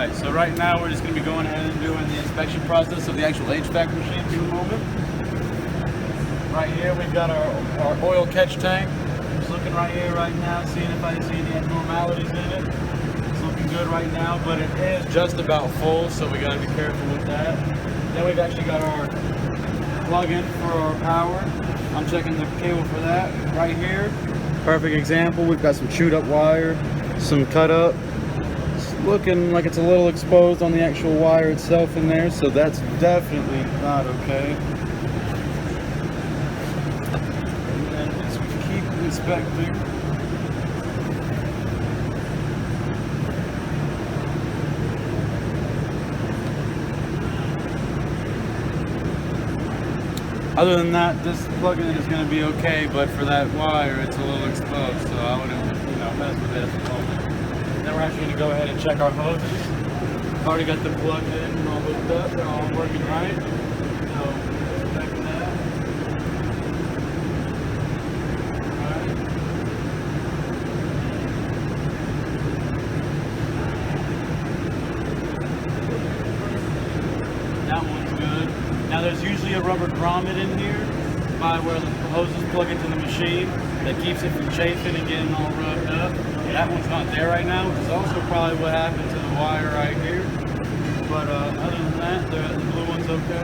Alright, so right now we're just going to be going ahead and doing the inspection process of the actual HVAC machine for the moment. Right here we've got our oil catch tank. Just looking right here right now, seeing if I see any abnormalities in it. It's looking good right now, but it is just about full, so we got to be careful with that. Then we've actually got our plug-in for our power. I'm checking the cable for that right here. Perfect example. We've got some chewed up wire, some cut up. It's looking like it's a little exposed on the actual wire itself in there, so that's definitely not okay. And then as we keep inspecting, other than that, this plug-in is going to be okay, but for that wire, it's a little exposed, so I wouldn't, mess with it at the moment. Then we're actually going to go ahead and check our hoses. Already got them plugged in and all hooked up. They're all working right. So, check that. Alright. That one's good. Now there's usually a rubber grommet in here by where the hoses plug into the machine that keeps it from chafing and getting all rubbed up. That one's not there right now, which is also probably what happened to the wire right here. But other than that, the blue one's okay.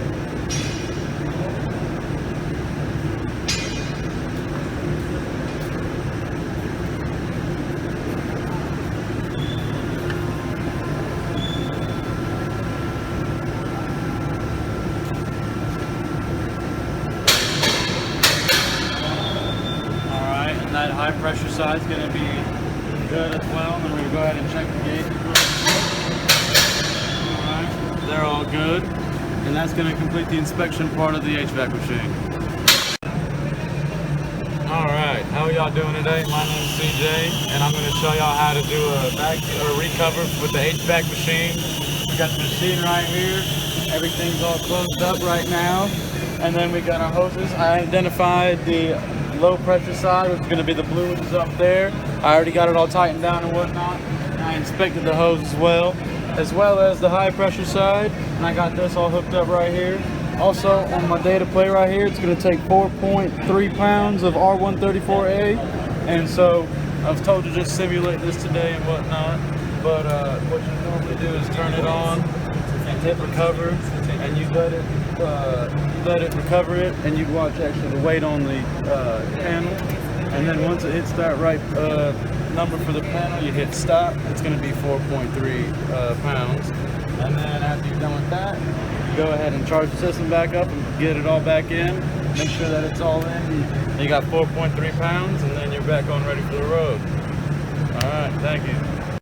That high pressure side is going to be good as well. And then we're going to go ahead and check the gauges. Alright, they're all good. And that's going to complete the inspection part of the HVAC machine. Alright, how are y'all doing today? My name is CJ, and I'm going to show y'all how to do a recover with the HVAC machine. We got the machine right here. Everything's all closed up right now. And then we got our hoses. I identified the low pressure side, which is going to be the blue ones up there. I already got it all tightened down and whatnot. And I inspected the hose as well as the high pressure side. And I got this all hooked up right here. Also on my data play right here, it's going to take 4.3 pounds of R134A. And so I was told to just simulate this today and whatnot. But what you normally do is turn it on and hit recover, and you let it recover it, and you watch actually the weight on the panel, and then once it hits that right number for the panel, you hit stop. It's going to be 4.3 pounds, and then after you're done with that, you go ahead and charge the system back up and get it all back in. Make sure that it's all in. You got 4.3 pounds, and then you're back on ready for the road. All right, thank you.